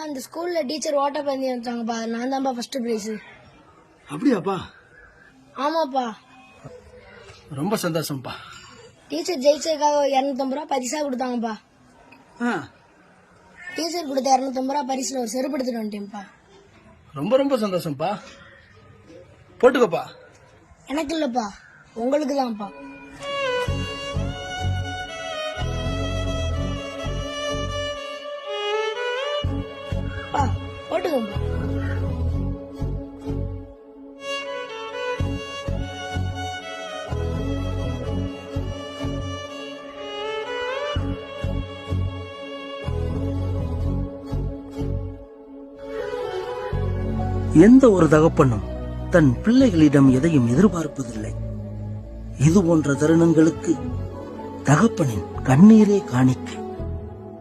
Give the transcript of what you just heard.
அந்த ஸ்கூல்ல டீச்சர் ஓட்டப்பந்தயம் வச்சாங்கப்பா, நான் தான்ப்பா ஃபர்ஸ்ட் பிரைஸ். அப்படியாப்பா? ஆமாப்பா. ரொம்ப சந்தோஷம்ப்பா. டீச்சர் ஜெயிச்சதுக்காக 250 ரூபா பரிசா கொடுத்தாங்கப்பா. டீச்சர் கொடுத்த 250 ரூபா பரிசுல ஒரு செருப்பு எடுத்துட்டு வந்துட்டேன்ப்பா. ரொம்ப ரொம்ப சந்தோஷம்ப்பா. போட்டுக்கப்பா. எனக்கு இல்லப்பா, உங்களுக்கு தான்ப்பா. போட்டுக்கோப்பா. எந்த ஒரு தகப்பனும் தன் பிள்ளைகளிடம் எதையும் எதிர்பார்ப்பதில்லை. இது போன்ற தருணங்களுக்கு தகப்பனின் கண்ணீரே காணிக்கை.